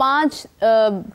5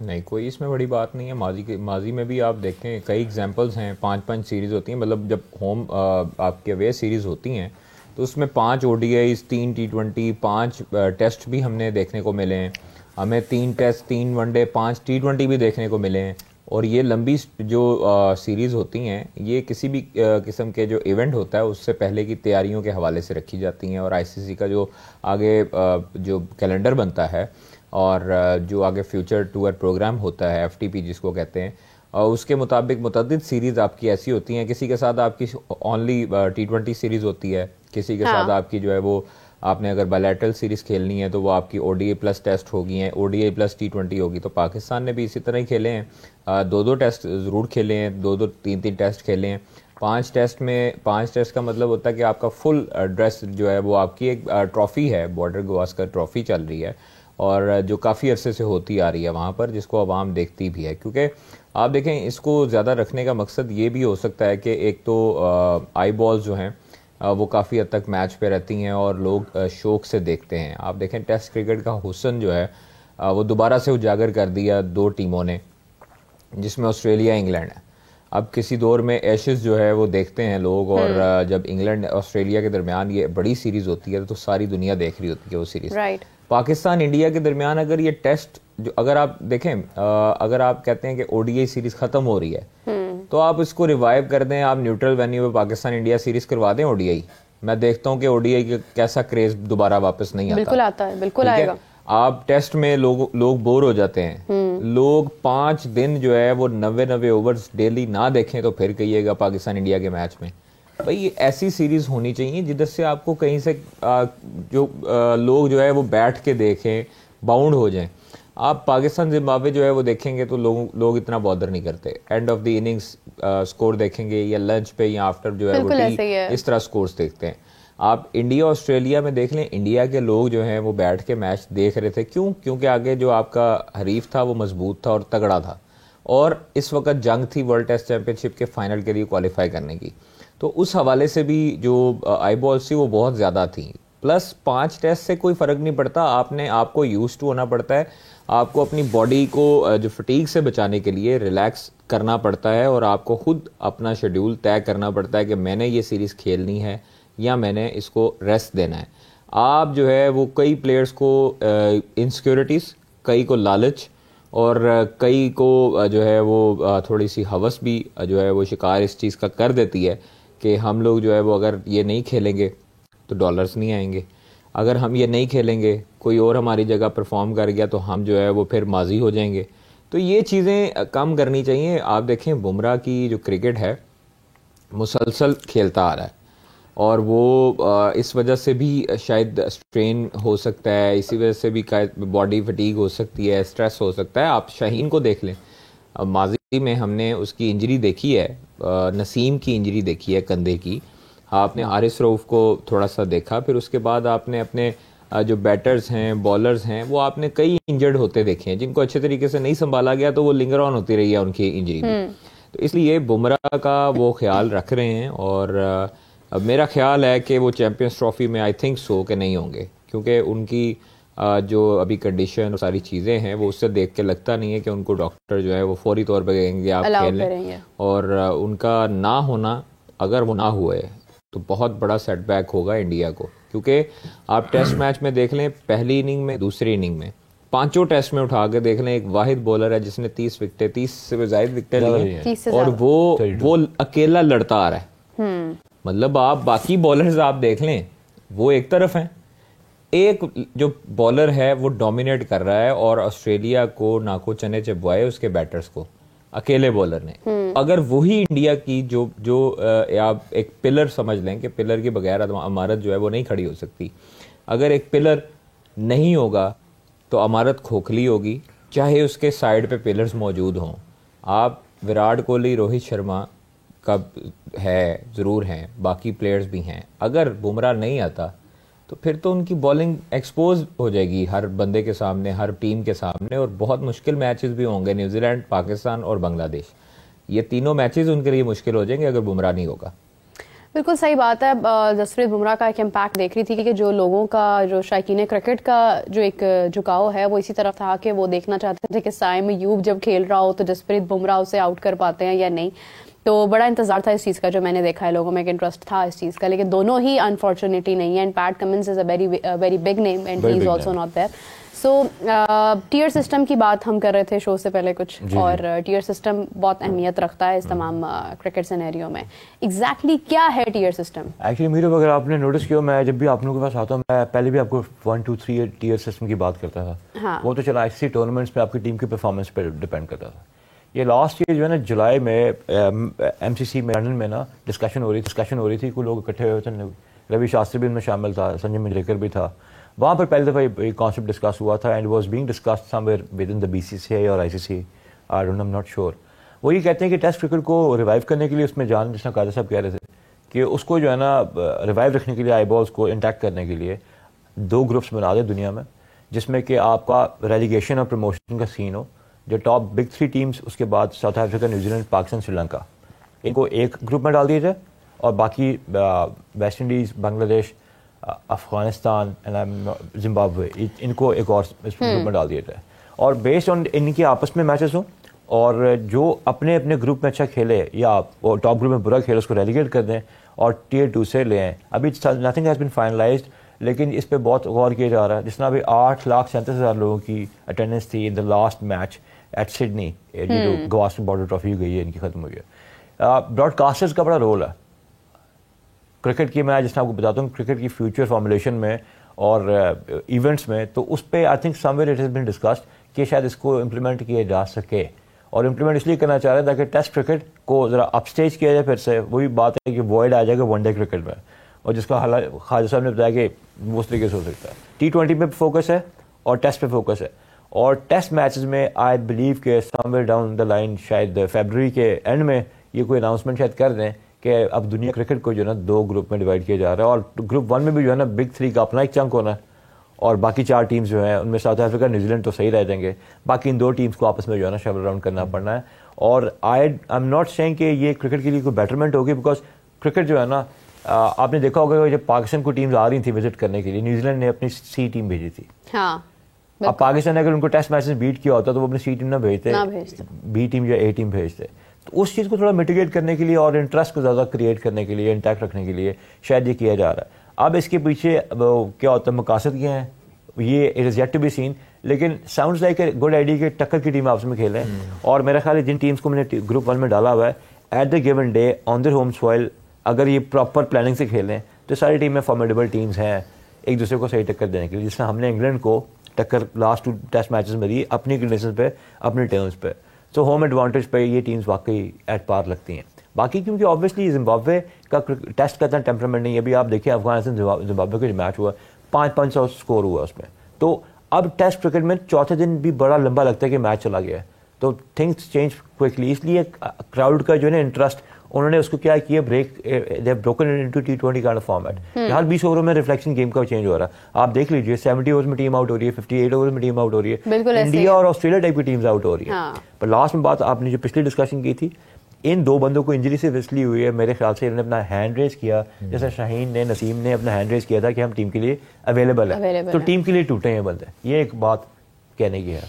نہیں کوئی اس میں بڑی بات نہیں ہے. ماضی میں بھی آپ دیکھیں کئی ایگزامپلز ہیں, 5 سیریز ہوتی ہیں, مطلب جب ہوم آپ کے اوے سیریز ہوتی ہیں تو اس میں 5 ODIs, 3 T20, 5 ٹیسٹ بھی ہم نے دیکھنے کو ملے ہیں. ہمیں 3 ٹیسٹ, 3 ون ڈے, 5 T20 بھی دیکھنے کو ملے ہیں. اور یہ لمبی جو سیریز ہوتی ہیں یہ کسی بھی قسم کے جو ایونٹ ہوتا ہے اس سے پہلے کی تیاریوں کے حوالے سے رکھی جاتی ہیں, اور ICC کا جو آگے جو کیلنڈر بنتا ہے اور جو آگے فیوچر ٹور پروگرام ہوتا ہے FTP جس کو کہتے ہیں, اس کے مطابق متعدد سیریز آپ کی ایسی ہوتی ہیں. کسی کے ساتھ آپ کی اونلی T20 سیریز ہوتی ہے, کسی کے ساتھ آپ کی جو ہے وہ آپ نے اگر بائلیٹرل سیریز کھیلنی ہے تو وہ آپ کی ODI پلس ٹیسٹ ہوگی ہیں, ODI پلس T20 ہوگی. تو پاکستان نے بھی اسی طرح ہی کھیلے ہیں, 2 ٹیسٹ ضرور کھیلے ہیں, 2 3 ٹیسٹ کھیلے ہیں. 5 ٹیسٹ کا مطلب ہوتا ہے کہ آپ کا فل ڈریس جو ہے وہ آپ کی ایک ٹرافی ہے, بارڈر گواسکر ٹرافی چل رہی ہے, اور جو کافی عرصے سے ہوتی آ رہی ہے وہاں پر, جس کو عوام دیکھتی بھی ہے. کیونکہ آپ دیکھیں اس کو زیادہ رکھنے کا مقصد یہ بھی ہو سکتا ہے کہ ایک تو آئی بالز جو ہیں وہ کافی حد تک میچ پہ رہتی ہیں اور لوگ شوق سے دیکھتے ہیں. آپ دیکھیں ٹیسٹ کرکٹ کا حسن جو ہے وہ دوبارہ سے اجاگر کر دیا 2 ٹیموں نے, جس میں آسٹریلیا انگلینڈ ہے. اب کسی دور میں ایشز جو ہے وہ دیکھتے ہیں لوگ, اور جب انگلینڈ آسٹریلیا کے درمیان یہ بڑی سیریز ہوتی ہے تو ساری دنیا دیکھ رہی ہوتی ہے وہ سیریز. پاکستان انڈیا کے درمیان اگر یہ ٹیسٹ جو اگر آپ دیکھیں, اگر آپ کہتے ہیں کہ ODI سیریز ختم ہو رہی ہے تو آپ اس کو ریوائیو کر دیں, آپ نیوٹرل وینیو پہ پاکستان انڈیا سیریز کروا دیں ODI. میں دیکھتا ہوں کہ ODI کا کیسا کریز دوبارہ واپس نہیں آتا. بالکل آتا ہے, بالکل آئے گا. آپ ٹیسٹ میں لوگ بور ہو جاتے ہیں, لوگ 5 دن جو ہے وہ 90 اوورز ڈیلی نہ دیکھیں تو پھر کہیے گا پاکستان انڈیا کے میچ میں. بھائی ایسی سیریز ہونی چاہیے جدھر سے آپ کو کہیں سے جو لوگ جو ہے وہ بیٹھ کے دیکھیں, باؤنڈ ہو جائیں. آپ پاکستان زمبابوے جو ہے وہ دیکھیں گے تو لوگ اتنا بادر نہیں کرتے. And of the innings score دیکھیں گے, یا لنچ پہ یا آفٹر جو ہے وہ اس طرح سکورز دیکھتے ہیں. آپ انڈیا آسٹریلیا میں دیکھ لیں, انڈیا کے لوگ جو ہیں وہ بیٹھ کے میچ دیکھ رہے تھے. کیوں؟ کیونکہ آگے جو آپ کا حریف تھا وہ مضبوط تھا اور تگڑا تھا, اور اس وقت جنگ تھی ورلڈ ٹیسٹ چیمپئن شپ کے فائنل کے لیے کوالیفائی کرنے کی. تو اس حوالے سے بھی جو آئی بالز تھی وہ بہت زیادہ تھیں. پلس 5 ٹیسٹ سے کوئی فرق نہیں پڑتا, آپ کو یوز ٹو ہونا پڑتا ہے, آپ کو اپنی باڈی کو جو فٹیگ سے بچانے کے لیے ریلیکس کرنا پڑتا ہے, اور آپ کو خود اپنا شیڈیول طے کرنا پڑتا ہے کہ میں نے یہ سیریز کھیلنی ہے یا میں نے اس کو ریسٹ دینا ہے. آپ جو ہے وہ کئی پلیئرز کو انسیکیورٹیز, کئی کو لالچ, اور کئی کو جو ہے وہ تھوڑی سی ہوس بھی جو ہے وہ شکار اس چیز کا کر دیتی ہے کہ ہم لوگ جو ہے وہ اگر یہ نہیں کھیلیں گے تو ڈالرز نہیں آئیں گے, اگر ہم یہ نہیں کھیلیں گے کوئی اور ہماری جگہ پرفارم کر گیا تو ہم جو ہے وہ پھر ماضی ہو جائیں گے. تو یہ چیزیں کم کرنی چاہیے. آپ دیکھیں بمراہ کی جو کرکٹ ہے مسلسل کھیلتا آ رہا ہے, اور وہ اس وجہ سے بھی شاید اسٹرین ہو سکتا ہے, اسی وجہ سے بھی باڈی فٹیگ ہو سکتی ہے, اسٹریس ہو سکتا ہے. آپ شاہین کو دیکھ لیں, ماضی میں ہم نے اس کی انجری دیکھی ہے, نسیم کی انجری دیکھی ہے کندھے کی, آپ نے حارث رؤف کو تھوڑا سا دیکھا, پھر اس کے بعد آپ نے اپنے جو بیٹرز ہیں, بالرز ہیں, وہ آپ نے کئی انجرڈ ہوتے دیکھے ہیں جن کو اچھے طریقے سے نہیں سنبھالا گیا تو وہ لنگر آن ہوتی رہی ہے ان کی انجری بھی. تو اس لیے بمراہ کا وہ خیال رکھ رہے ہیں, اور میرا خیال ہے کہ وہ چیمپئنز ٹرافی میں آئی تھنک سو کہ نہیں ہوں گے, کیونکہ ان کی جو ابھی کنڈیشن اور ساری چیزیں ہیں وہ اس سے دیکھ کے لگتا نہیں ہے کہ ان کو ڈاکٹر جو ہے وہ فوری طور پہ کہیں گے آپ کھیل لیں. اور ان کا نہ ہونا, اگر وہ نہ ہوئے تو بہت بڑا سیٹ بیک ہوگا انڈیا کو. کیونکہ آپ ٹیسٹ میچ میں دیکھ لیں, پہلی اننگ میں, دوسری اننگ میں, 5 ٹیسٹ میں اٹھا کے دیکھ لیں, ایک واحد بولر ہے جس نے 30 وکٹیں, 30 سے زائد وکٹیں لی ہیں, اور وہ اکیلا لڑتا آ رہا ہے. مطلب آپ باقی بالرز آپ دیکھ لیں وہ ایک طرف ہیں, ایک جو بالر ہے وہ ڈومینیٹ کر رہا ہے, اور آسٹریلیا کو ناکو چنے چبوائے اس کے بیٹرز کو اکیلے بالر نے. اگر وہی انڈیا کی جو آپ ایک پلر سمجھ لیں کہ پلر کے بغیر عمارت جو ہے وہ نہیں کھڑی ہو سکتی, اگر ایک پلر نہیں ہوگا تو عمارت کھوکھلی ہوگی, چاہے اس کے سائڈ پہ پلرز موجود ہوں. آپ وراٹ کوہلی, روہت شرما کا ہے, ضرور ہیں, باقی پلیئرز بھی ہیں, اگر بمراہ نہیں آتا تو پھر تو ان کی بالنگ ایکسپوز ہو جائے گی ہر بندے کے سامنے, ہر ٹیم کے سامنے, اور بہت مشکل میچز بھی ہوں گے. نیوزی لینڈ, پاکستان اور بنگلہ دیش, یہ تینوں میچز ان کے لیے مشکل ہو جائیں گے اگر بمراہ نہیں ہوگا. بالکل صحیح بات ہے. جسپریت بمراہ کا ایک امپیکٹ دیکھ رہی تھی کہ جو لوگوں کا, جو شائقین کرکٹ کا جو ایک جھکاؤ ہے وہ اسی طرف تھا کہ وہ دیکھنا چاہتے تھے کہ سائم ایوب جب کھیل رہا ہو تو جسپریت بمراہ اسے آؤٹ کر پاتے ہیں یا نہیں. تو بڑا انتظار تھا اس چیز کا, جو میں نے دیکھا ہے لوگوں میں ایک انٹرسٹ تھا اس چیز کا, لیکن دونوں ہی انفارچونیٹلی نہیں ہیں. And Pat Cummins is a very big name and he is also not there. So tier system کی بات ہم کر رہے تھے شو سے پہلے کچھ, اور ٹیئر سسٹم بہت اہمیت رختا ہے اس تمام کرکٹ سینیریو میں. ایگزیکٹلی کیا ہے ٹیئر سسٹم؟ ایکچولی میرے اگر آپ نے نوٹس کیا, میں جب بھی آپ لوگوں کے پاس آتا ہوں میں پہلے بھی آپ کو 1 2 3 ٹیئر سسٹم کی بات کرتا تھا. وہ تو چلا ICC ٹورنامنٹس میں آپ کی ٹیم کی پرفارمنس پہ ڈپینڈ کرتا تھا. یہ لاسٹ ایئر جو ہے نا جولائی میں MCC میں لنڈن میں نا ڈسکشن ہو رہی تھی. کوئی لوگ اکٹھے ہوئے تھے, روی شاستری بھی ان میں شامل تھا, سنجے منجریکر بھی تھا. وہاں پر پہلی دفعہ یہ کانسیپٹ ڈسکس ہوا تھا and was being discussed somewhere within the BCCI اور ICC, I don't know, not sure. وہ یہ کہتے ہیں کہ ٹیسٹ کرکٹ کو ریوائیو کرنے کے لیے اس میں جان, جس طرح قادر صاحب کہہ رہے تھے کہ اس کو جو ہے نا ریوائیو رکھنے کے لیے, آئی بالس کو انٹیکٹ کرنے کے لیے 2 گروپس بنا دیں دنیا میں, جس میں کہ آپ کا ریلیگیشن اور پروموشن کا سین ہو. جو ٹاپ بگ 3 ٹیمز, اس کے بعد South Africa, New Zealand, Pakistan, Sri Lanka, ان کو ایک گروپ میں ڈال دیا جائے, اور باقی ویسٹ انڈیز, بنگلہ دیش, افغانستان, زمبابوے, ان کو ایک اور گروپ میں ڈال دیا جائے. اور بیسڈ آن ان کے آپس میں میچز ہوں, اور جو اپنے اپنے گروپ میں اچھا کھیلے یا ٹاپ گروپ میں برا کھیلے اس کو ریلیگیٹ کر دیں اور ٹیئر 2 سے لیں. ابھی نتھنگ ہیز بین فائنلائزڈ, لیکن اس پہ بہت غور کیا جا رہا ہے. جس طرح ابھی 8,37,000 لوگوں کی اٹینڈنس تھی in the last match at Sydney, جو گواسکر بارڈر ٹرافی گئی ہے ان کی ختم ہوئی ہے. براڈ کاسٹرز کا بڑا رول ہے کرکٹ کی. میں جس طرح آپ کو بتاتا ہوں کرکٹ کی فیوچر فارمولیشن میں اور ایونٹس میں, تو اس پہ I think some where it has been discussed کہ شاید اس کو امپلیمنٹ کیا جا سکے. اور امپلیمنٹ اس لیے کرنا چاہ رہے ہیں تاکہ ٹیسٹ کرکٹ کو ذرا اپ اسٹیج کیا جائے. پھر سے وہی بات ہے کہ وائڈ آ جائے گا ون ڈے کرکٹ میں, اور جس کا خواجہ صاحب نے بتایا کہ وہ اس طریقے سے ہو سکتا ہے. T20 پہ فوکس ہے اور ٹیسٹ پہ فوکس ہے. اور ٹیسٹ میچز میں آئی بلیو کہ سم ویئر ڈاؤن دا لائن شاید فیبرری کے اینڈ میں یہ کوئی اناؤنسمنٹ شاید کر دیں کہ اب دنیا کرکٹ کو جو ہے نا 2 گروپ میں ڈیوائڈ کیا جا رہا ہے. اور گروپ 1 میں بھی جو ہے نا بگ 3 کا اپنا ایک چنک ہونا ہے, اور باقی 4 ٹیمز جو ہیں ان میں ساؤتھ افریقہ, نیوزی لینڈ تو صحیح رہ جائیں گے. باقی ان 2 ٹیمز کو آپس میں جو ہے نا شفل راؤنڈ کرنا پڑنا ہے. اور آئی ایم ناٹ سیئنگ کہ یہ کرکٹ کے لیے کوئی بیٹرمنٹ ہوگی, بیکاز کرکٹ جو ہے نا آپ نے دیکھا ہوگا جب پاکستان کو ٹیمز آ رہی تھیں وزٹ کرنے کے لیے, نیوزی لینڈ نے اپنی C ٹیم بھیجی تھی. اب پاکستان نے اگر ان کو ٹیسٹ میچز بیٹ کیا ہوتا تو وہ اپنی C ٹیم نہ بھیجتے, B ٹیم یا A ٹیم بھیجتے. تو اس چیز کو تھوڑا میٹیگیٹ کرنے کے لیے اور انٹرسٹ کو زیادہ کریٹ کرنے کے لیے, انٹیکٹ رکھنے کے لیے شاید یہ کیا جا رہا ہے. اب اس کے پیچھے کیا ہوتا ہے, مقاصد کیا ہیں, یہ it is yet to be seen. لیکن sounds like a good idea کہ ٹکر کی ٹیم آپس میں کھیلیں. اور میرا خیال ہے جن ٹیمز کو میں نے گروپ 1 میں ڈالا ہوا ہے, at the given day on their home soil اگر یہ پراپر پلاننگ سے کھیلیں تو ساری ٹیم میں فارمیڈیبل ٹیمز ہیں ایک دوسرے کو صحیح ٹکر دینے کے لیے. جس طرح ہم نے انگلینڈ کو ٹکر لاسٹ 2 ٹیسٹ میچز میں دی اپنی کنڈیشن پہ, اپنے ٹرمز پہ. تو ہوم ایڈوانٹیج پہ یہ ٹیمز واقعی ایٹ پار لگتی ہیں. باقی کیونکہ آبویسلی زمبابوے کا ٹیسٹ کا اتنا ٹیمپرامنٹ نہیں ہے. ابھی آپ دیکھیں افغانستان زمبابوے کا جو میچ ہوا 500 اسکور ہوا اس میں. تو اب ٹیسٹ کرکٹ میں چوتھے دن بھی بڑا لمبا لگتا ہے کہ میچ چلا گیا ہے, تو تھنگس چینج کوئکلی. اس لیے کراؤڈ کا جو ہے نا انٹرسٹ, انہوں نے اس کو کیا کیا, break they have broken into T20 kind of format. ہر 20 اووروں میں ریفلیکشن گیم کا چینج ہو رہا ہے. آپ دیکھ لیجیے 70 اوورز میں ٹیم آؤٹ ہو رہی ہے, 58 اوورز میں ٹیم آؤٹ ہو رہی ہے. انڈیا اور آسٹریلیا ٹائپ کی ٹیمز آؤٹ ہو رہی ہے. پر لاسٹ میں بات آپ نے جو پچھلی ڈسکشن کی تھی, ان 2 بندوں کو انجری سے اس لیے ہوئی ہے میرے خیال سے انہوں نے اپنا ہینڈ ریز کیا, جیسے شاہین نے, نسیم نے اپنا ہینڈ ریز کیا تھا کہ ہم ٹیم کے لیے اویلیبل ہیں, تو ٹیم کے لیے ٹوٹے ہیں بندے. یہ ایک بات کہنے کی ہے.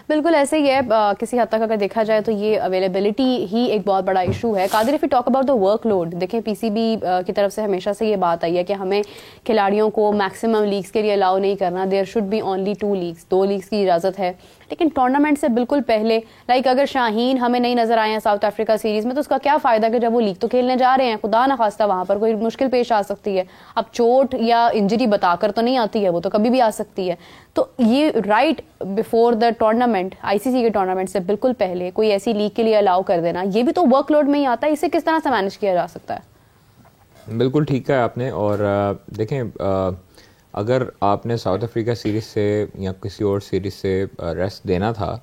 بالکل ایسے ہی ہے. کسی حد تک اگر دیکھا جائے تو یہ اویلیبلٹی ہی ایک بہت بڑا ایشو ہے. Qadir if you talk about the workload لوڈ, دیکھیں PCB کی طرف سے ہمیشہ سے یہ بات آئی ہے کہ ہمیں کھلاڑیوں کو میکسیمم لیگز کے لیے الاؤ نہیں کرنا. There should be only 2 legs, 2 legs کی اجازت ہے. لیکن ٹورنامنٹ سے بالکل پہلے لائک اگر شاہین ہمیں نہیں نظر آئے ہیں ساؤتھ افریقہ سیریز میں, تو اس کا کیا فائدہ کہ جب وہ لیگ تو کھیلنے جا رہے ہیں, خدا نخواستہ وہاں پر کوئی مشکل پیش آ سکتی ہے. اب چوٹ یا انجری بتا کر تو نہیں آتی ہے, وہ تو کبھی بھی آ سکتی ہے. تو یہ right before the tournament, ICC کے ٹورنامنٹ سے بالکل پہلے کوئی ایسی لیگ کے لیے الاؤ کر دینا, یہ بھی تو ورک لوڈ میں ہی آتا ہے. اسے کس طرح سے مینیج کیا جا سکتا ہے؟ بالکل ٹھیک ہے آپ نے. اور دیکھیں اگر آپ نے ساؤتھ افریقہ سیریز سے یا کسی اور سیریز سے ریسٹ دینا تھا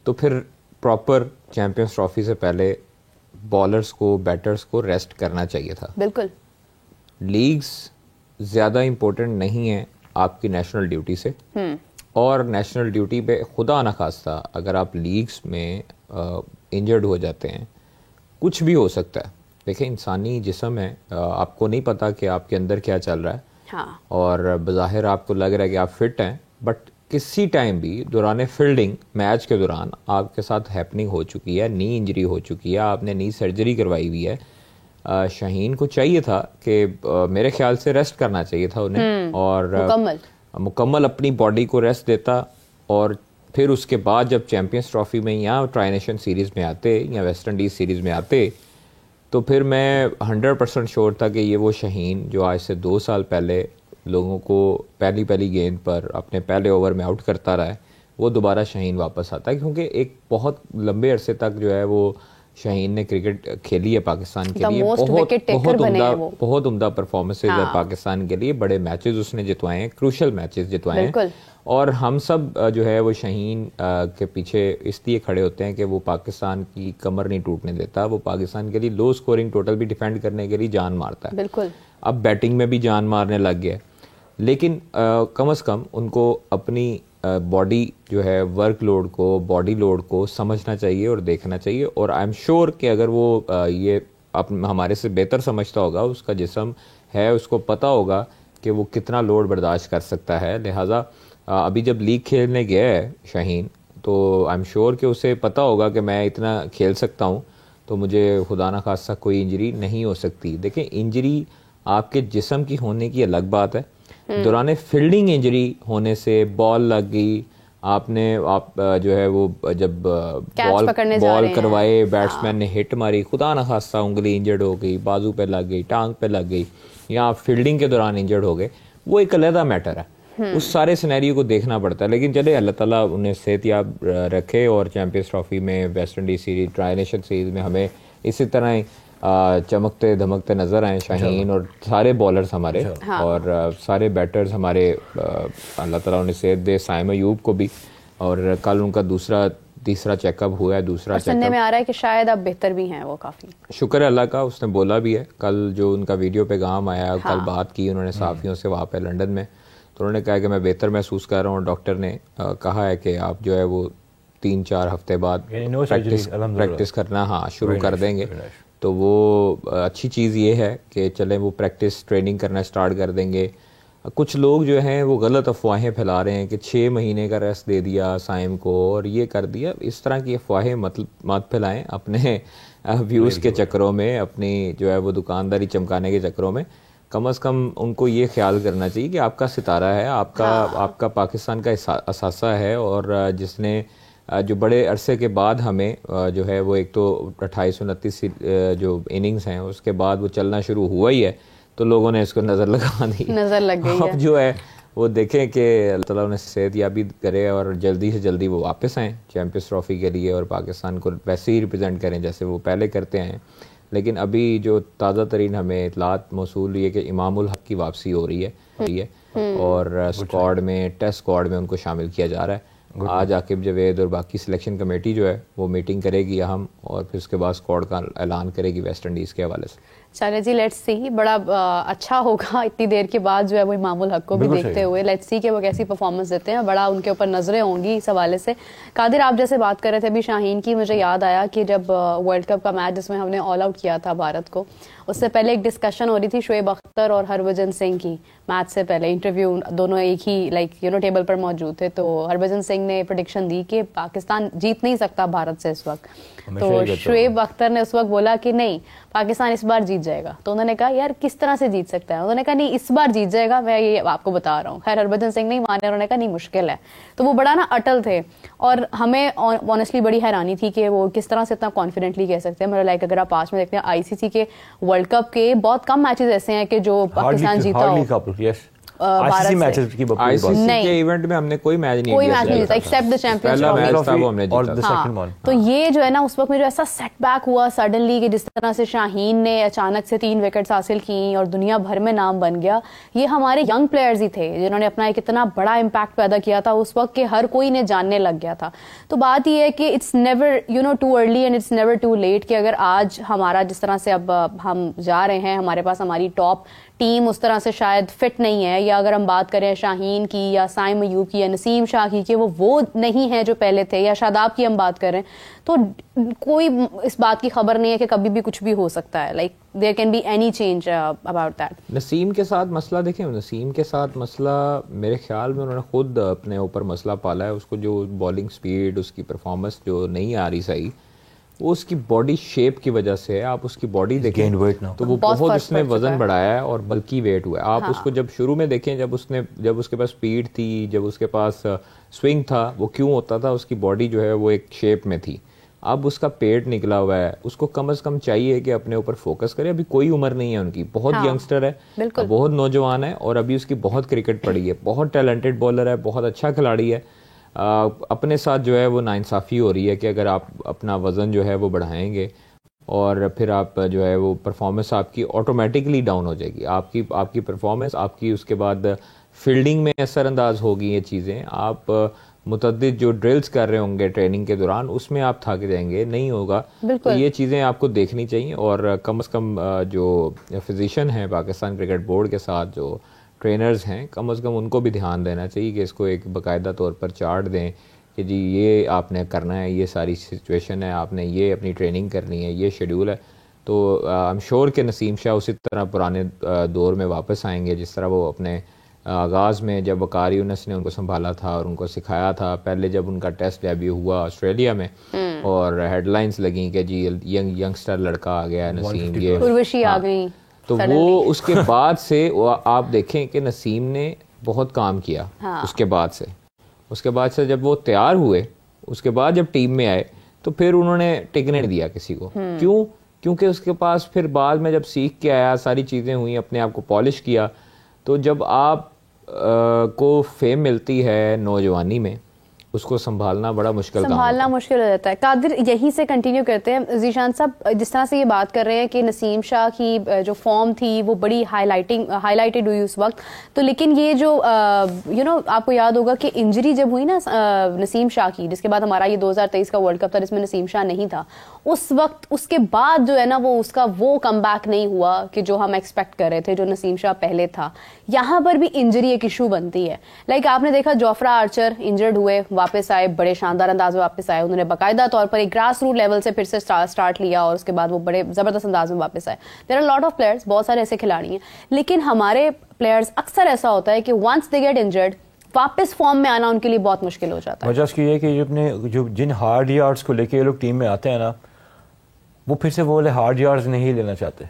تو پھر پراپر چیمپئنز ٹرافی سے پہلے بالرز کو, بیٹرز کو ریسٹ کرنا چاہیے تھا. بالکل لیگز زیادہ امپورٹنٹ نہیں ہیں آپ کی نیشنل ڈیوٹی سے. اور نیشنل ڈیوٹی پہ خدا نخواستہ اگر آپ لیگز میں انجرڈ ہو جاتے ہیں, کچھ بھی ہو سکتا ہے, دیکھیں انسانی جسم ہے, آپ کو نہیں پتا کہ آپ کے اندر کیا چل رہا ہے, ہاں, اور بظاہر آپ کو لگ رہا ہے کہ آپ فٹ ہیں, بٹ کسی ٹائم بھی دوران فیلڈنگ میچ کے دوران آپ کے ساتھ ہیپننگ ہو چکی ہے, نی انجری ہو چکی ہے, آپ نے نی سرجری کروائی ہوئی ہے. شاہین کو چاہیے تھا کہ میرے خیال سے ریسٹ کرنا چاہیے تھا انہیں, اور مکمل اپنی باڈی کو ریسٹ دیتا, اور پھر اس کے بعد جب چیمپئنز ٹرافی میں یا ٹرائی نیشن سیریز میں آتے یا ویسٹ انڈیز سیریز میں آتے, تو پھر میں 100% شیور تھا کہ یہ وہ شاہین جو آج سے 2 سال پہلے لوگوں کو پہلی گیند پر اپنے پہلے اوور میں آؤٹ کرتا رہا ہے, وہ دوبارہ شاہین واپس آتا ہے. کیونکہ ایک بہت لمبے عرصے تک جو ہے وہ شاہین نے کرکٹ کھیلی ہے پاکستان کے لیے, بہت عمدہ پرفارمنسز ہے پاکستان کے لیے, بڑے میچز اس نے جتوائے ہیں, کروشل میچز جتوائے ہیں, اور ہم سب جو ہے وہ شاہین کے پیچھے اس لیے کھڑے ہوتے ہیں کہ وہ پاکستان کی کمر نہیں ٹوٹنے دیتا, وہ پاکستان کے لیے لو سکورنگ ٹوٹل بھی ڈیفینڈ کرنے کے لیے جان مارتا ہے. بالکل, اب بیٹنگ میں بھی جان مارنے لگ گیا, لیکن کم از کم ان کو اپنی باڈی جو ہے ورک لوڈ کو, باڈی لوڈ کو سمجھنا چاہیے اور دیکھنا چاہیے. اور آئی ایم شیور کہ اگر وہ یہ ہمارے سے بہتر سمجھتا ہوگا, اس کا جسم ہے, اس کو پتہ ہوگا کہ وہ کتنا لوڈ برداشت کر سکتا ہے. لہٰذا ابھی جب لیگ کھیلنے گیا ہے شاہین, تو آئی ایم شیور کہ اسے پتہ ہوگا کہ میں اتنا کھیل سکتا ہوں, تو مجھے خدا نہ خواستہ کوئی انجری نہیں ہو سکتی. دیکھیں انجری آپ کے جسم کی ہونے کی الگ بات ہے, دوران فیلڈنگ انجری ہونے سے بال لگ گئی, آپ جو ہے وہ جب بال کروائے, بیٹسمین نے ہٹ ماری, خدا نہ خواستہ انگلی انجرڈ ہو گئی, بازو پہ لگ گئی, ٹانگ پہ لگ گئی, یا آپ فیلڈنگ کے دوران انجرڈ ہو گئے, وہ ایک علیحدہ میٹر ہے, اس سارے سینیریو کو دیکھنا پڑتا ہے. لیکن چلے اللہ تعالیٰ انہیں صحت یاب رکھے, اور چیمپئنز ٹرافی میں, West Indies series, try nation series میں ہمیں اسی طرح چمکتے دھمکتے نظر آئے شاہین, اور سارے بالرز ہمارے, اور سارے بیٹرز ہمارے, اللہ تعالیٰ انہیں صحت دے. سائم ایوب کو بھی, اور کل ان کا تیسرا چیک اپ ہوا ہے, دوسرا چیک اپ میں آ رہا ہے کہ شاید اب بہتر بھی ہیں وہ کافی, شکر ہے اللہ کا. اس نے بولا بھی ہے کل, جو ان کا ویڈیو پیغام آیا, کل بات کی انہوں نے صحافیوں سے وہاں پہ لنڈن میں, تو انہوں نے کہا کہ میں بہتر محسوس کر رہا ہوں. ڈاکٹر نے کہا ہے کہ آپ جو ہے وہ 3-4 ہفتے بعد پریکٹس کرنا شروع کر دیں گے. تو وہ اچھی چیز یہ ہے کہ چلیں وہ پریکٹس ٹریننگ کرنا اسٹارٹ کر دیں گے. کچھ لوگ جو ہیں وہ غلط افواہیں پھیلا رہے ہیں کہ 6 مہینے کا ریسٹ دے دیا سائم کو اور یہ کر دیا. اس طرح کی افواہیں مت پھیلائیں اپنے ویوز کے چکروں میں, اپنی جو ہے وہ دکانداری چمکانے کے چکروں میں. کم از کم ان کو یہ خیال کرنا چاہیے کہ آپ کا ستارہ ہے, آپ کا پاکستان کا اثاثہ ہے, اور جس نے جو بڑے عرصے کے بعد ہمیں جو ہے وہ ایک تو 28-29 جو اننگز ہیں اس کے بعد وہ چلنا شروع ہوا ہی ہے, تو لوگوں نے اس کو نظر لگا دی, نظر لگ گئی ہے. اب جو ہے وہ دیکھیں کہ اللہ تعالیٰ انہیں صحت یابی کرے اور جلدی سے جلدی وہ واپس آئیں چیمپئنز ٹرافی کے لیے, اور پاکستان کو ویسے ہی ریپرزینٹ کریں جیسے وہ پہلے کرتے ہیں. لیکن ابھی جو تازہ ترین ہمیں اطلاعات موصول ہوئی ہے کہ امام الحق کی واپسی ہو رہی ہے, اور اسکواڈ میں, ٹیسٹ اسکواڈ میں ان کو شامل کیا جا رہا ہے. آج عاقب جاوید اور باقی سلیکشن کمیٹی جو ہے وہ میٹنگ کرے گی اہم, اور پھر اس کے بعد اسکواڈ کا اعلان کرے گی ویسٹ انڈیز کے حوالے سے. چلے جی, لیٹس سی, بڑا اچھا ہوگا اتنی دیر کے بعد جو ہے وہ امام الحق کو بھی دیکھتے ہوئے, لیٹس سی کہ وہ کیسی پرفارمنس دیتے ہیں, بڑا ان کے اوپر نظریں ہوں گی اس حوالے سے. قادر, آپ جیسے بات کر رہے تھے ابھی شاہین کی, مجھے یاد آیا کہ جب ورلڈ کپ کا میچ جس میں ہم نے آل آؤٹ کیا تھا بھارت کو, اس سے پہلے ایک ڈسکشن ہو رہی تھی شعیب اختر اور ہربھجن سنگھ کی, میچ سے پہلے انٹرویو, دونوں ایک ہی ٹیبل پر موجود تھے. تو ہربھجن سنگھ نے پریڈکشن دی کہ پاکستان جیت نہیں سکتا بھارت سے اس وقت, تو شعیب اختر نے اس وقت بولا کہ نہیں پاکستان اس بار جیت جائے گا. تو انہوں نے کہا یار کس طرح سے جیت سکتا ہے, انہوں نے کہا نہیں اس بار جیت جائے گا, میں یہ آپ کو بتا رہا ہوں. خیر ہربھجن سنگھ نہیں مانے, انہوں نے کہا نہیں مشکل ہے. تو وہ بڑا اٹل تھے, اور ہمیں آنیسٹلی بڑی حیرانی تھی کہ وہ کس طرح سے اتنا کانفیڈنٹلی کہہ سکتے ہیں. مطلب لائک اگر آپ پاس میں دیکھتے ہیں آئی سی سی کے ورلڈ کپ کے بہت کم میچز ایسے ہیں کہ جو پاکستان جیتا ہو. ایونٹ میں ہم نے کوئی میچ نہیں جیتا ایکسپٹ دی چیمپئنز ٹرافی. تو یہ جو ہے نا اس وقت میں جو ایسا سیٹ بیک ہوا سڈنلی کہ جس طرح سے شاہین نے اچانک سے 3 وکٹس حاصل کی اور دنیا بھر میں نام بن گیا. یہ ہمارے ینگ پلیئرز ہی تھے جنہوں نے اپنا ایک اتنا بڑا امپیکٹ پیدا کیا تھا اس وقت کہ ہر کوئی نے جاننے لگ گیا تھا. تو بات یہ ہے کہ it's never too early and it's never too late, کہ اگر آج ہمارا جس طرح سے اب ہم جا رہے ہیں, ہمارے پاس ہماری ٹاپ ٹیم اس طرح سے شاید فٹ نہیں ہے, یا اگر ہم بات کریں شاہین کی یا سائم ایوب کی یا نسیم شاہ کی کہ وہ نہیں ہے جو پہلے تھے, یا شاداب کی ہم بات کریں, تو کوئی اس بات کی خبر نہیں ہے کہ کبھی بھی کچھ بھی ہو سکتا ہے. Like there can be any change about that. Naseem کے ساتھ مسئلہ دیکھیں, نسیم کے ساتھ مسئلہ میرے خیال میں انہوں نے خود اپنے اوپر مسئلہ پالا ہے. اس کو جو بالنگ سپیڈ, اس کی پرفارمنس جو نہیں آ رہی صحیح, وہ اس کی باڈی شیپ کی وجہ سے ہے. آپ اس کی باڈی دیکھیں تو وہ بہت اس نے وزن بڑھایا ہے اور بلکی ویٹ ہوا ہے. آپ اس کو جب شروع میں دیکھیں, جب اس کے پاس سپیڈ تھی, جب اس کے پاس سوئنگ تھا, وہ کیوں ہوتا تھا, اس کی باڈی جو ہے وہ ایک شیپ میں تھی. اب اس کا پیٹ نکلا ہوا ہے, اس کو کم از کم چاہیے کہ اپنے اوپر فوکس کرے. ابھی کوئی عمر نہیں ہے ان کی, بہت ینگسٹر ہے, بہت نوجوان ہے, اور ابھی اس کی بہت کرکٹ پڑی ہے, بہت ٹیلنٹڈ بالر ہے, بہت اچھا کھلاڑی ہے. اپنے ساتھ جو ہے وہ ناانصافی ہو رہی ہے کہ اگر آپ اپنا وزن جو ہے وہ بڑھائیں گے اور پھر آپ جو ہے وہ پرفارمنس آپ کی آٹومیٹکلی ڈاؤن ہو جائے گی. آپ کی پرفارمنس, آپ کی اس کے بعد فیلڈنگ میں اثر انداز ہوگی یہ چیزیں. آپ متعدد جو ڈرلز کر رہے ہوں گے ٹریننگ کے دوران, اس میں آپ تھک جائیں گے, نہیں ہوگا. تو یہ چیزیں آپ کو دیکھنی چاہیے, اور کم از کم جو فزیشین ہیں پاکستان کرکٹ بورڈ کے ساتھ, جو ٹرینرز ہیں, کم از کم ان کو بھی دھیان دینا چاہیے کہ اس کو ایک باقاعدہ طور پر چارٹ دیں کہ جی یہ آپ نے کرنا ہے, یہ ساری سچویشن ہے, آپ نے یہ اپنی ٹریننگ کرنی ہے, یہ شیڈیول ہے. تو ایم شور کہ نسیم شاہ اسی طرح پرانے دور میں واپس آئیں گے جس طرح وہ اپنے آغاز میں جب وقار یونس نے ان کو سنبھالا تھا اور ان کو سکھایا تھا. پہلے جب ان کا ٹیسٹ ڈیبیو ہوا آسٹریلیا میں اور ہیڈ لائنز لگیں کہ جی ینگسٹر لڑکا آ گیا نسیم, یہ اروشی آ گئی, تو وہ اس کے بعد سے آپ دیکھیں کہ نسیم نے بہت کام کیا. اس کے بعد سے جب وہ تیار ہوئے, اس کے بعد جب ٹیم میں آئے, تو پھر انہوں نے ٹکنے نہیں دیا کسی کو. کیوں؟ کیونکہ اس کے پاس پھر بعد میں جب سیکھ کے آیا, ساری چیزیں ہوئیں, اپنے آپ کو پالش کیا, تو جب آپ کو فیم ملتی ہے نوجوانی میں, اس کو سنبھالنا بڑا مشکل ہو جاتا ہے. قادر, یہیں سے کنٹینیو کرتے ہیں. ذیشان صاحب جس طرح سے یہ بات کر رہے ہیں کہ نسیم شاہ کی جو فارم تھی وہ بڑی ہائی لائٹڈ ہوئی اس وقت, تو لیکن یہ جو آپ کو یاد ہوگا کہ انجری جب ہوئی نا نسیم شاہ کی, جس کے بعد ہمارا یہ 2023 کا ورلڈ کپ تھا جس میں نسیم شاہ نہیں تھا, اس وقت اس کے بعد جو ہے نا وہ اس کا وہ کم بیک نہیں ہوا کہ جو ہم ایکسپیکٹ کر رہے تھے جو نسیم شاہ پہلے تھا. یہاں پر بھی انجری ایک ایشو بنتی ہے. لائک آپ نے دیکھا جوفرا آرچر انجرڈ ہوئے, واپس آئے, بڑے شاندار انداز میں واپس آئے, انہوں نے باقاعدہ طور پر ایک گراس روٹ لیول سے پھر سے سٹارٹ لیا اور اس کے بعد وہ بڑے زبردست انداز میں واپس آئے. There are lot of players, بہت سارے ایسے کھلاڑی ہیں, لیکن ہمارے پلیئرز اکثر ایسا ہوتا ہے کہ ونس دے گیٹ انجرڈ, واپس فارم میں آنا ان کے لیے بہت مشکل ہو جاتا ہے. وجہ اس کی یہ کہ جن ہارڈ یارڈز کو لے کے یہ لوگ ٹیم میں آتے ہیں نا, وہ پھر سے وہ والے ہارڈ یارڈز نہیں لینا چاہتے.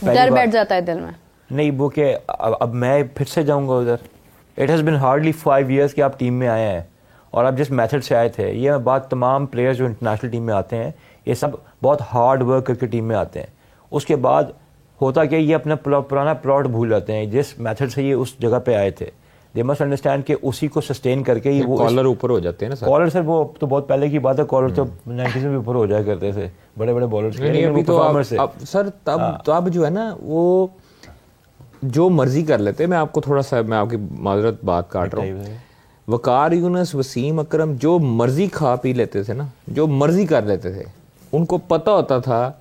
ڈر بیٹھ جاتا ہے دل میں, نہیں وہ کہ اب میں پھر سے جاؤں گا ادھر. It has been hardly 5 years کہ آپ ٹیم میں آئے ہیں اور آپ جس میتھڈ سے آئے تھے. یہ بات تمام پلیئرز جو انٹرنیشنل ٹیم میں آتے ہیں, یہ سب بہت ہارڈ ورک کر کے ٹیم میں آتے ہیں. اس کے بعد ہوتا کہ یہ اپنا پرانا پلاٹ بھول جاتے ہیں, جس میتھڈ سے یہ اس جگہ پہ آئے تھے. دے مسٹ انڈرسٹینڈ کہ اسی کو سسٹین کر کے وہ کالر اوپر ہو جاتے ہیں نا. کالر سر وہ تو بہت پہلے کی بات ہے, کالر تو 90s میں بھی اوپر ہو جایا کرتے تھے بڑے بڑے بالرز. سر تب جو ہے نا وہ جو مرضی کر لیتے. میں آپ کو تھوڑا سا, میں آپ کی معذرت بات کاٹ رہا ہوں, وقار یونس, وسیم اکرم جو مرضی کھا پی لیتے تھے نا, جو مرضی کر لیتے تھے, ان کو پتہ ہوتا تھا,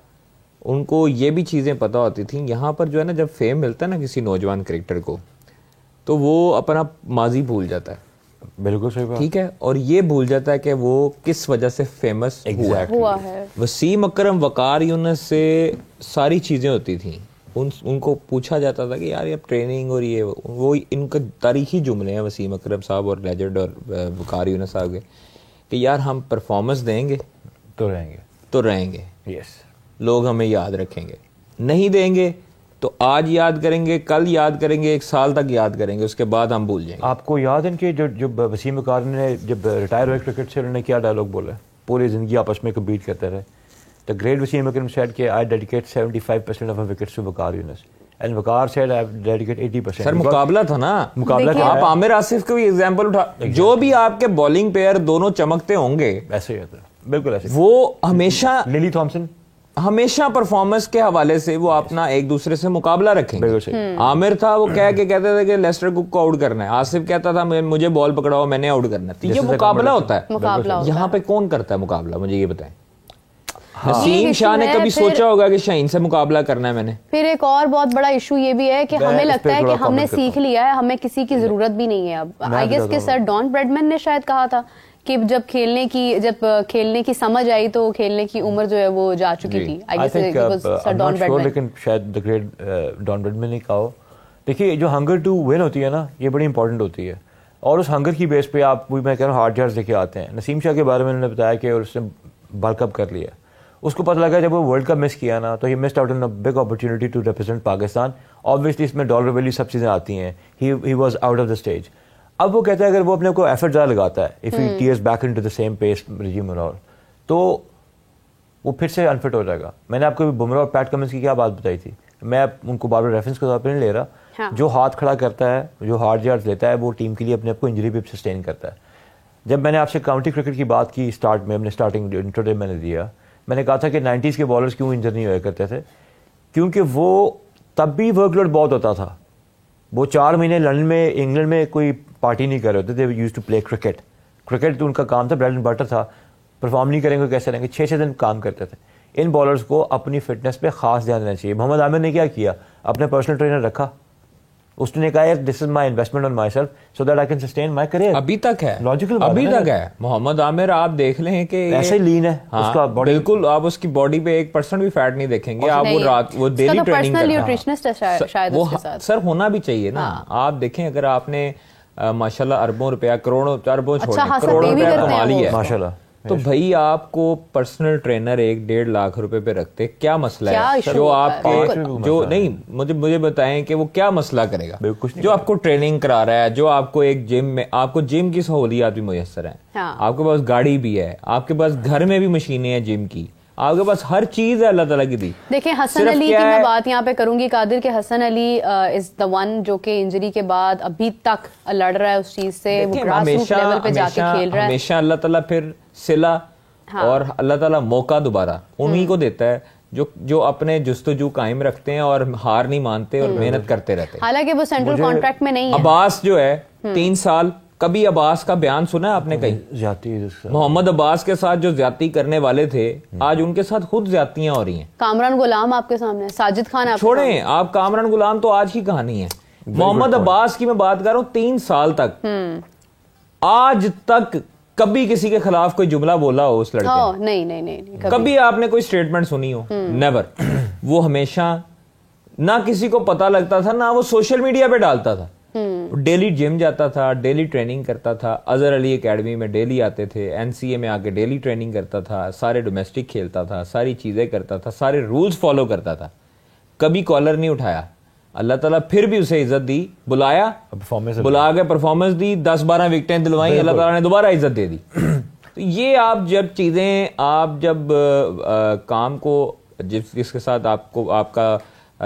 ان کو یہ بھی چیزیں پتہ ہوتی تھیں. یہاں پر جو ہے نا جب فیم ملتا ہے نا کسی نوجوان کرکٹر کو, تو وہ اپنا ماضی بھول جاتا ہے. بالکل صحیح بات, ٹھیک ہے, اور یہ بھول جاتا ہے کہ وہ کس وجہ سے فیمس ہوا ہے. وسیم اکرم, وقار یونس سے ساری چیزیں ہوتی تھیں, ان کو پوچھا جاتا تھا کہ یار یہ ٹریننگ اور یہ وہ, ان کا تاریخی جملے ہیں وسیم اکرم صاحب اور لیجنڈ اور وقار یونس صاحب کے, کہ یار ہم پرفارمنس دیں گے تو رہیں گے, یس, لوگ ہمیں یاد رکھیں گے. نہیں دیں گے تو آج یاد کریں گے, کل یاد کریں گے, 1 سال تک یاد کریں گے, اس کے بعد ہم بھول جائیں گے. آپ کو یاد ہے کہ جب وسیم اکرم نے جب ریٹائر ہوئے کرکٹ سے, انہوں نے کیا ڈائلاگ بولا؟ پوری زندگی آپس میں کمپیٹ کرتے رہے. The great Wasim Akram said کہ I dedicate 75% of my wickets to Waqar Yunus. And Waqar said I dedicate 80%. سر مقابلہ تھا نا, مقابلہ تھا. آپ عامر آصف کو بھی ایگزامپل اٹھا, جو بھی آپ کے بالنگ پیئر دونوں چمکتے ہوں گے, ایسے ہی ہوتا ہے, بالکل ایسے. وہ ہمیشہ للی تھامسن ہمیشہ پرفارمنس کے حوالے سے وہ اپنا ایک دوسرے سے مقابلہ رکھیں گے. عامر تھا وہ کہتے تھے کہ لیسٹر کو آؤٹ کرنا ہے, آصف کہتا تھا مجھے بال پکڑاؤ میں نے آؤٹ کرنا ہے. یہ مقابلہ ہوتا ہے. یہاں پہ کون کرتا ہے مقابلہ, مجھے یہ بتائیں. نسیم شاہ نے کبھی سوچا ہوگا کہ شاہین سے مقابلہ کرنا ہے میں نے؟ پھر ایک اور بہت بڑا ایشو یہ بھی ہے کہ ہمیں لگتا ہے کہ ہم نے سیکھ لیا ہے, ہمیں کسی کی ضرورت بھی نہیں ہے اب. آئی گیس کہ سر ڈان بریڈمن نے شاید کہا تھا کہ جب کھیلنے کی سمجھ آئی تو کھیلنے کی عمر جو ہے وہ جا چکی تھی. لیکن شاید the great ڈان بریڈمن نے کہا. دیکھیے جو ہنگر ٹو ون ہوتی ہے نا, یہ بڑی امپورٹنٹ ہوتی ہے, اور اس ہنگر کی بیس پہ آپ میں کہہ رہا ہوں ہارڈ جارز لے کے آتے ہیں. نسیم شاہ کے بارے میں انہوں نے بتایا کہ اس نے بلک اپ کر لیا, اس کو پتہ لگا جب وہ ورلڈ کپ مس کیا نا تو he missed out on big opportunity to represent Pakistan. Obviously اس میں ڈالر ویلیو سب چیزیں آتی ہیں, he was out of the stage. اب وہ کہتا ہے اگر وہ اپنے کو ایفرٹ زیادہ لگاتا ہے, if he tears back into the same pace regime and all, تو وہ پھر سے انفٹ ہو جائے گا. میں نے آپ کو بمراہ اور پیٹ کمنس کی کیا بات بتائی تھی, میں ان کو بار بار ریفرنس کے طور پہ نہیں لے رہا. جو ہاتھ کھڑا کرتا ہے, جو ہارڈ یارڈز لیتا ہے, وہ ٹیم کے لیے اپنے آپ کو انجری بھی سسٹین کرتا ہے. جب میں نے آپ سے کاؤنٹی کرکٹ کی بات کی اسٹارٹ میں, اسٹارٹنگ انٹروڈے میں نے دیا, میں نے کہا تھا کہ 90s کے بالرز کیوں انجر نہیں ہوا کرتے تھے, کیونکہ وہ تب بھی ورک لوڈ بہت ہوتا تھا. وہ 4 مہینے لندن میں انگلینڈ میں کوئی پارٹی نہیں کر رہے ہوتے, they used to play cricket. Cricket تو ان کا کام تھا, بریڈ اینڈ بٹر تھا. پرفارم نہیں کریں گے کیسے رہیں گے, 6 دن کام کرتے تھے. ان بالرز کو اپنی فٹنس پہ خاص دھیان دینا چاہیے. محمد عامر نے کیا کیا, اپنے پرسنل ٹرینر رکھا, اس نے کہا this is my investment on my self so that I can sustain my career. ابھی تک ہے, لاجیکل ابھی تک ہے. محمد عامر آپ دیکھ لیں کہ ایسے لین ہے اس کا, بالکل آپ اس کی باڈی پہ 1% بھی فیٹ نہیں دیکھیں گے. آپ وہ رات وہ ڈیلی ٹریننگ کرتے ہیں, سر ہونا بھی چاہیے نا. آپ دیکھیں اگر آپ نے ماشاءاللہ اربوں روپیہ, کروڑوں کروڑوں روپیہ کما لی ہے ماشاءاللہ, تو بھائی آپ کو پرسنل ٹرینر 1-1.5 لاکھ روپے پہ رکھتے کیا مسئلہ ہے؟ جو آپ کے جو نہیں مجھے بتائیں کہ وہ کیا مسئلہ کرے گا؟ جو آپ کو ٹریننگ کرا رہا ہے, جو آپ کو ایک جم میں, آپ کو جم کی سہولیات بھی میسر ہیں, آپ کے پاس گاڑی بھی ہے, آپ کے پاس گھر میں بھی مشینیں ہیں جم کی, آپ کے پاس ہر چیز ہے اللہ تعالیٰ کی دی. دیکھیں حسن علی کی میں بات یہاں پہ کروں گی قادر, کہ حسن علی از دا ون جو کہ انجری کے بعد ابھی تک لڑ رہا ہے اس چیز سے, وہ گراس روٹ لیول پہ جا کے کھیل رہا ہے. ہمیشہ اللہ تعالیٰ پھر صلہ اور اللہ تعالیٰ موقع دوبارہ انہی کو دیتا ہے جو اپنے جستجو قائم رکھتے ہیں اور ہار نہیں مانتے اور محنت کرتے رہتے ہیں. حالانکہ وہ سینٹرل کانٹریکٹ میں نہیں ہے. عباس جو ہے 3 سال, کبھی عباس کا بیان سنا ہے آپ نے کہیں؟ محمد عباس کے ساتھ جو زیادتی کرنے والے تھے آج ان کے ساتھ خود زیادتیاں ہو رہی ہیں. کامران غلام آپ کے سامنے, ساجد خان چھوڑیں آپ, کامران غلام تو آج کی کہانی ہے. محمد عباس کی میں بات کر رہا ہوں, 3 سال تک, آج تک کبھی کسی کے خلاف کوئی جملہ بولا ہو اس لڑکے نے؟ نہیں. کبھی آپ نے کوئی سٹیٹمنٹ سنی ہو؟ نیور. وہ ہمیشہ نہ کسی کو پتا لگتا تھا, نہ وہ سوشل میڈیا پہ ڈالتا تھا. ڈیلی جم جاتا تھا, ڈیلی ٹریننگ کرتا تھا, اظہر علی اکیڈمی میں ڈیلی آتے تھے, NCA میں آ کے ڈیلی ٹریننگ کرتا تھا, سارے ڈومیسٹک کھیلتا تھا, ساری چیزیں کرتا تھا, سارے رولز فالو کرتا تھا, کبھی کالر نہیں اٹھایا. اللہ تعالیٰ پھر بھی اسے عزت دی, بلایا, بلا کے پرفارمنس دی, 10-12 وکٹیں دلوائیں, اللہ تعالیٰ نے دوبارہ عزت دے دی. تو یہ آپ جب کام کو جس کے ساتھ آپ کا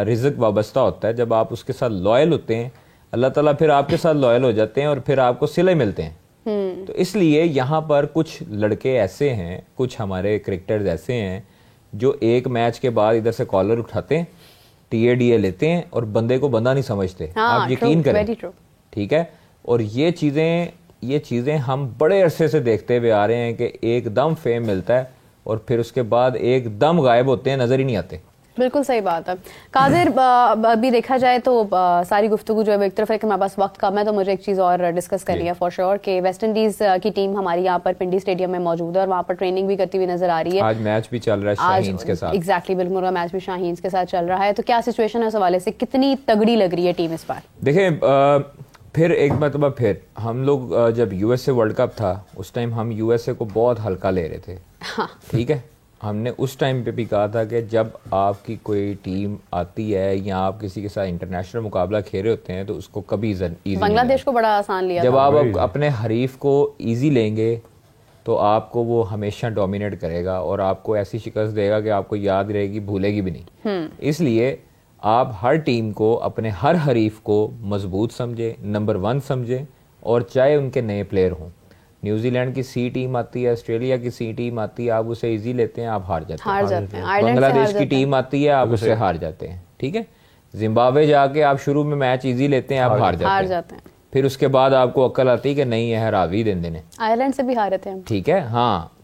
رزق وابستہ ہوتا ہے, جب آپ اس کے ساتھ لائل ہوتے ہیں, اللہ تعالیٰ پھر آپ کے ساتھ لائل ہو جاتے ہیں اور پھر آپ کو صلے ملتے ہیں. تو اس لیے یہاں پر کچھ لڑکے ایسے ہیں, کچھ ہمارے کرکٹرز ایسے ہیں جو ایک میچ کے بعد ادھر سے کالر اٹھاتے ہیں, TADA لیتے ہیں اور بندے کو بندہ نہیں سمجھتے. آپ یقین کریں, ٹھیک ہے. اور یہ چیزیں ہم بڑے عرصے سے دیکھتے ہوئے آ رہے ہیں کہ ایک دم فیم ملتا ہے اور پھر اس کے بعد ایک دم غائب ہوتے ہیں, نظر ہی نہیں آتے. بالکل صحیح بات ہے. قادر ابھی دیکھا جائے تو ساری گفتگو جو ہے ایک طرف ہے کہ ہمارے پاس وقت کم ہے, تو مجھے ایک چیز اور ڈسکس کرنی ہے فار شیور کہ ویسٹ انڈیز کی ٹیم ہماری یہاں پر پنڈی اسٹیڈیم میں موجود ہے اور وہاں پر ٹریننگ بھی کرتی ہوئی نظر آ رہی ہے. آج میچ بھی چل رہا ہے شاہینز کے ساتھ. ایگزیکٹلی, بالکل میچ بھی شاہینز کے ساتھ چل رہا ہے. تو کیا سچویشن ہے اس حوالے سے, کتنی تگڑی لگ رہی ہے ٹیم اس بار؟ دیکھیں پھر ایک مرتبہ پھر ہم لوگ جب USA ورلڈ کپ تھا اس ٹائم ہم USA کو بہت ہلکا لے رہے تھے. ٹھیک ہے, ہم نے اس ٹائم پہ بھی کہا تھا کہ جب آپ کی کوئی ٹیم آتی ہے یا آپ کسی کے ساتھ انٹرنیشنل مقابلہ کھیلے ہوتے ہیں تو اس کو کبھی ایزی, بنگلہ دیش کو بڑا آسان لیا. جب آپ اپنے حریف کو ایزی لیں گے تو آپ کو وہ ہمیشہ ڈومینیٹ کرے گا اور آپ کو ایسی شکست دے گا کہ آپ کو یاد رہے گی, بھولے گی بھی نہیں. اس لیے آپ ہر ٹیم کو, اپنے ہر حریف کو مضبوط سمجھیں, نمبر 1 سمجھیں, اور چاہے ان کے نئے پلیئر ہوں. نیوزی لینڈ کی C ٹیم آتی ہے, آسٹریلیا کی C ٹیم آتی ہے, آپ اسے ایزی لیتے ہیں, آپ ہار جاتے ہیں. بنگلہ دیش کی ٹیم آتی ہے, آپ اسے ہار جاتے ہیں. ٹھیک ہے, زمبابوے جا کے آپ شروع میں میچ ایزی لیتے ہیں, آپ ہار جاتے ہیں. پھر اس کے بعد آپ کو عقل آتی ہے کہ نہیں ہے راوی دن دن. آئرلینڈ سے بھی ہارے تھے. ٹھیک ہے, ہاں.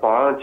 5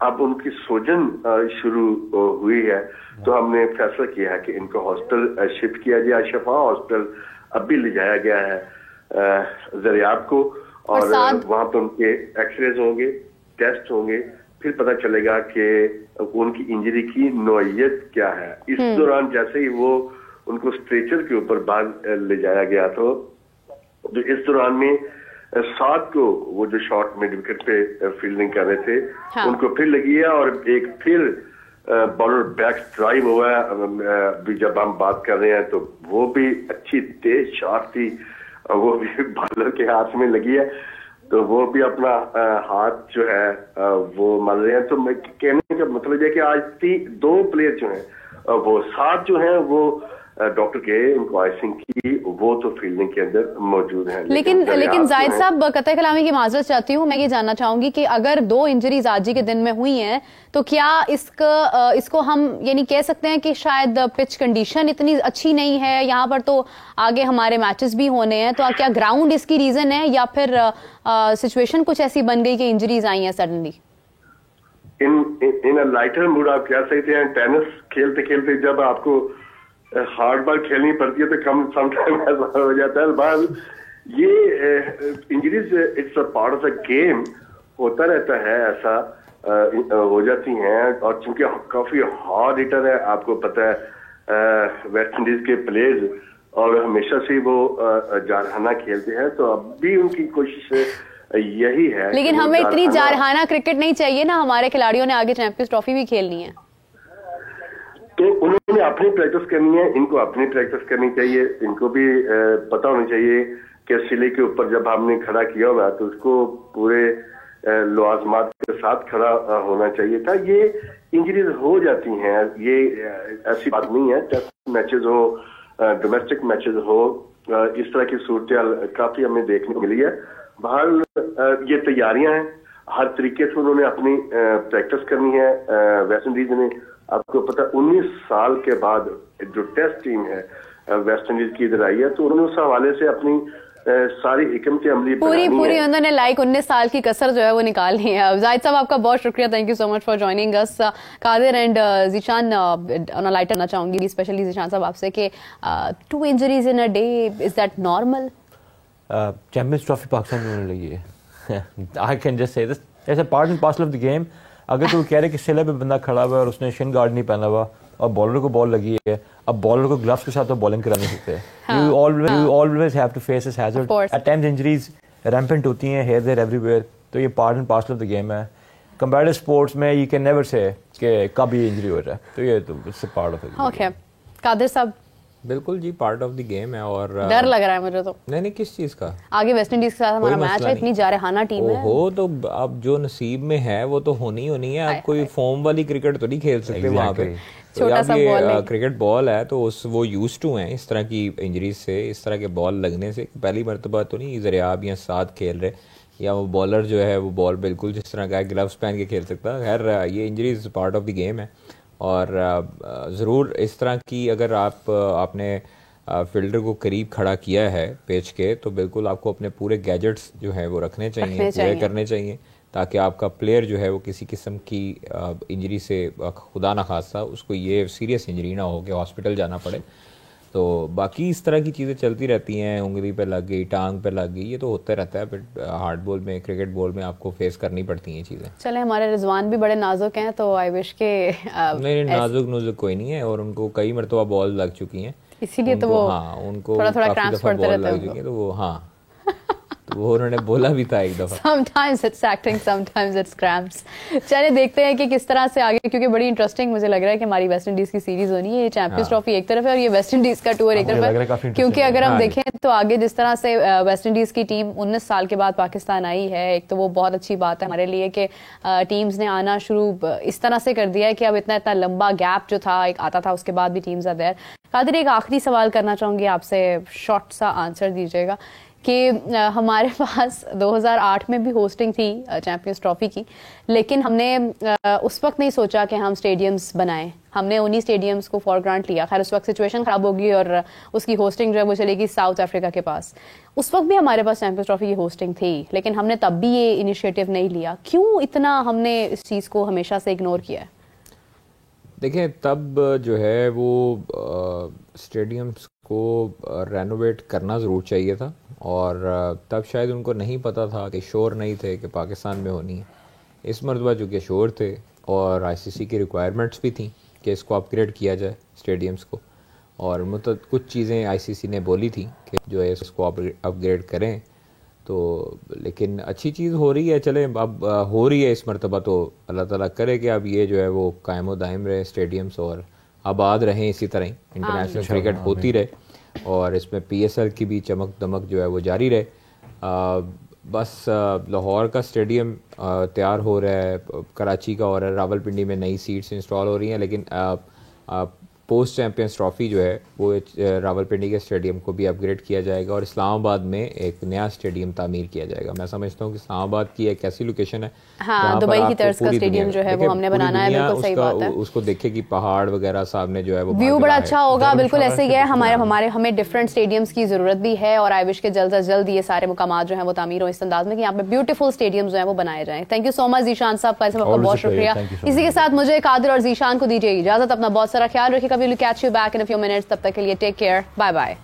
اب ان کی سوجن شروع ہوئی ہے تو ہم نے فیصلہ کیا ہے کہ ان کو ہاسپٹل شفٹ کیا جائے. شفا ہاسپٹل اب بھی لے جایا گیا ہے زریاب کو, اور وہاں پہ ان کے ایکس ریز ہوں گے, ٹیسٹ ہوں گے, پھر پتہ چلے گا کہ ان کی انجری کی نوعیت کیا ہے. اس دوران جیسے ہی وہ ان کو اسٹریچر کے اوپر باہر لے جایا گیا تو اس دوران میں 7 کو وہ جو شارٹ مڈ وکٹ پہ فیلڈنگ کر رہے تھے ان کو پھر لگی ہے, اور ایک پھر بالر بیک ڈرائیو ہوا ہے. ابھی جب ہم بات کر رہے ہیں تو وہ بھی اچھی تیز شاٹ تھی, وہ بھی بالر کے ہاتھ میں لگی ہے, تو وہ بھی اپنا ہاتھ جو ہے وہ مل رہے ہیں. تو میں کہنے کا مطلب یہ کہ آج 2 پلیئر جو ہیں وہ 7 جو ہیں وہ ڈاکٹر کے ان کو آئسنگ کی وہ تو فیلڈنگ کے اندر موجود ہیں. لیکن زاہد صاحب قطع کلامی کی معذرت چاہتی ہوں, میں یہ جاننا چاہوں گی کہ اگر 2 انجریز آج ہی کے دن میں ہوئی ہیں تو کیا اس کو ہم یعنی کہہ سکتے ہیں کہ شاید پچ کنڈیشن اتنی اچھی نہیں ہے یہاں پر, تو آگے ہمارے میچز بھی ہونے ہیں, تو کیا گراؤنڈ اس کی ریزن ہے یا پھر سچویشن کچھ ایسی بن گئی کہ انجریز آئی ہیں سڈنلی؟ ان لائٹر موڈ آپ کہہ سکتے ہیں. ٹینس کھیلتے کھیلتے جب آپ کو ہارڈ بال کھیلنی پڑتی ہے تو کم سم ٹائم ایسا ہو جاتا ہے. بعد یہ injuries it's a part of a game, ہوتا رہتا ہے, ایسا ہو جاتی ہیں. اور چونکہ کافی ہارڈ ہٹر ہے, آپ کو پتہ ہے ویسٹ انڈیز کے پلیئرز, اور ہمیشہ سے وہ جارحانہ کھیلتے ہیں, تو اب بھی ان کی کوشش یہی ہے. لیکن ہمیں اتنی جارحانہ کرکٹ نہیں چاہیے نا, ہمارے کھلاڑیوں نے آگے چیمپئنز ٹرافی بھی کھیلنی ہے. تو انہوں نے اپنی پریکٹس کرنی ہے, ان کو اپنی پریکٹس کرنی چاہیے. ان کو بھی پتہ ہونا چاہیے کہ سلے کے اوپر جب ہم نے کھڑا کیا ہوا تو اس کو پورے لوازمات کے ساتھ کھڑا ہونا چاہیے تھا. یہ انجریز ہو جاتی ہیں, یہ ایسی بات نہیں ہے. ٹیسٹ میچز ہو, ڈومیسٹک میچز ہو, اس طرح کی صورتحال کافی ہمیں دیکھنے کو ملی ہے. بہرحال یہ تیاریاں ہیں, ہر طریقے سے انہوں نے اپنی پریکٹس کرنی ہے. ویسٹ انڈیز نے آپ کو پتہ 19 سال کے بعد جو ٹیسٹ ٹیم ہے ویسٹ انڈیز کی ادھر آئی ہے, تو انہوں نے اس حوالے سے اپنی ساری حکمت عملی پوری انہوں نے 19 سال کی کسر جو ہے وہ نکالنی ہے. زاہد صاحب آپ کا بہت شکریہ, thank you so much for joining us. Qadir and Zeeshan لائٹ کرنا چاہوں گی اسپیشلی ذیشان صاحب آپ سے کہ 2 injuries in a day, is that normal? Champions trophy Pakistan میں ہونے لگی ہے. I can just say this as a part and parcel of the game. اگر تو کہہ رہے کہ سلے پہ بندہ کھڑا ہوا ہے اور اس نے شن گارڈ نہیں پہنا ہوا اور بالر کو بال لگی ہے, اب بالر کو گلوز کے ساتھ تو بالنگ کرا نہیں سکتے. You always have to face this hazard. At times injuries rampant ہوتی ہیں ہیئر دیر ایوری ویئر, تو یہ part and parcel of the game ہے. کمپیریٹو اسپورٹس میں یو کین نیور سے کہ کب یہ انجری ہو جائے, تو یہ تو it's a part of it. Okay Qadir صاحب. بالکل جی, پارٹ آف دی گیم ہے. اور ڈر لگ رہا ہے مجھے تو. نہیں کس چیز کا؟ آگے ویسٹ انڈیز کے ساتھ ہمارا میچ ہے, اتنی جارحانہ ٹیم ہے. ہو تو اب جو نصیب میں ہے وہ تو ہونی ہے. آپ کوئی فارم والی کرکٹ تو نہیں کھیل سکتے وہاں پہ. چھوٹا سا بال ہے, کرکٹ بال ہے, تو وہ یوز ٹو ہیں اس طرح کی انجریز سے, اس طرح کے بال لگنے سے. پہلی مرتبہ تو نہیں زریاب یا ساتھ کھیل رہے, یا وہ بالر جو ہے وہ بال بالکل جس طرح کا گلوز پہن کے کھیل سکتا. خیر یہ injuries part of the game ہے, اور ضرور اس طرح کی اگر آپ نے فیلڈر کو قریب کھڑا کیا ہے پیچ کے, تو بالکل آپ کو اپنے پورے گیجٹس جو ہے وہ رکھنے چاہیے, پورے کرنے چاہیے, تاکہ آپ کا پلیئر جو ہے وہ کسی قسم کی انجری سے خدا نخواستہ اس کو یہ سیریس انجری نہ ہو کہ ہاسپٹل جانا پڑے. تو باقی اس طرح کی چیزیں چلتی رہتی ہیں, انگلی پہ لگ گئی, ٹانگ پہ لگ گئی, یہ تو ہوتا رہتا ہے. پھر ہارڈ بال میں, کرکٹ بال میں آپ کو فیس کرنی پڑتی ہیں چیزیں. چلے ہمارے رضوان بھی بڑے نازک ہیں, تو آئی وش کے نہیں نازک کوئی نہیں ہے, اور ان کو کئی مرتبہ بال لگ چکی ہیں, اسی لیے تو وہ ان کو تھوڑا کرامپس پڑتے رہتے ہیں. تو وہ وہ انہوں نے بولا بھی تھا ایک دفعہ, sometimes it's acting, sometimes it's cramps. چلے دیکھتے ہیں کہ کس طرح سے آگے, کیونکہ بڑی انٹرسٹنگ مجھے لگ رہا ہے کہ ہماری ویسٹ انڈیز کی سیریز ہونی ہے. یہ چیمپئنز ٹرافی ایک طرف ہے اور یہ ویسٹ انڈیز کا ٹور ایک طرف ہے, کیونکہ اگر ہم دیکھیں تو آگے جس طرح سے ویسٹ انڈیز کی ٹیم 19 سال کے بعد پاکستان آئی ہے, ایک تو وہ بہت اچھی بات ہے ہمارے لیے کہ ٹیمز نے آنا شروع اس طرح سے کر دیا ہے کہ اب اتنا لمبا گیپ جو تھا ایک آتا تھا, اس کے بعد بھی ٹیمز آر دیر. قادر ایک آخری سوال کرنا چاہوں گی آپ سے, شارٹ سا آنسر دیجیے گا کہ ہمارے پاس 2008 میں بھی ہوسٹنگ تھی چیمپئنز ٹرافی کی, لیکن ہم نے اس وقت نہیں سوچا کہ ہم اسٹیڈیمز بنائیں. ہم نے انہی اسٹیڈیمس کو فار گرانٹ لیا. خیر اس وقت سچویشن خراب ہوگی اور اس کی ہوسٹنگ جو ہے وہ چلے گی ساؤتھ افریقہ کے پاس. اس وقت بھی ہمارے پاس چیمپئنز ٹرافی کی ہوسٹنگ تھی لیکن ہم نے تب بھی یہ انیشیٹو نہیں لیا. کیوں اتنا ہم نے اس چیز کو ہمیشہ سے اگنور کیا ہے؟ دیکھیں تب جو ہے وہ اسٹیڈیمس کو رینوویٹ کرنا ضرور چاہیے تھا اور تب شاید ان کو نہیں پتہ تھا کہ شور نہیں تھے کہ پاکستان میں ہونی ہے. اس مرتبہ چونکہ شور تھے اور آئی سی سی کی ریکوائرمنٹس بھی تھیں کہ اس کو اپ گریڈ کیا جائے اسٹیڈیمس کو, اور کچھ چیزیں آئی سی سی نے بولی تھیں کہ جو ہے اس کو اپ گریڈ کریں. تو لیکن اچھی چیز ہو رہی ہے, چلیں اب ہو رہی ہے اس مرتبہ تو اللہ تعالیٰ کرے کہ اب یہ جو ہے وہ قائم و دائم رہے اسٹیڈیمس اور آباد رہیں اسی طرح انٹرنیشنل کرکٹ ہوتی رہے اور اس میں پی ایس ایل کی بھی چمک دمک جو ہے وہ جاری رہے. بس لاہور کا اسٹیڈیم تیار ہو رہا ہے, کراچی کا ہو رہا ہے, راول پنڈی میں نئی سیٹس انسٹال ہو رہی ہیں, لیکن پوسٹ چیمپئنز ٹرافی جو ہے وہ راول پنڈی کے اسٹیڈیم کو بھی اپ گریڈ کیا جائے گا اور اسلام آباد میں ایک نیا اسٹیڈیم تعمیر کیا جائے گا. میں سمجھتا ہوں کہ اسلام آباد کی ایک ایسی لوکیشن ہے ہاں دبئی کی طرز کا اسٹیڈیم جو ہے وہ ہم نے بنانا ہے. بالکل صحیح بات ہے, اس کو دیکھے کہ پہاڑ وغیرہ سامنے جو ہے وہ ویو بڑا اچھا ہوگا. بالکل ایسے ہی ہے, ہمیں ڈفرنٹ اسٹیڈیمس کی ضرورت بھی ہے اور آئی وش کے جلد از جلد یہ سارے مقامات جو ہیں وہ تعمیر ہو اس انداز میں کہ یہاں پہ بیوٹیفل اسٹیڈیمز جو ہیں وہ بنائے جائیں. تھینک یو سو مچ ذیشان صاحب کا, اس وقت بہت شکریہ. اسی کے ساتھ مجھے قادر اور ذیشان کو دیجیے اجازت. اپنا بہت سارا خیال رکھیے. کبھی catch you back in a few minutes. تب تک کے لیے ٹیک کیئر, بائے بائے.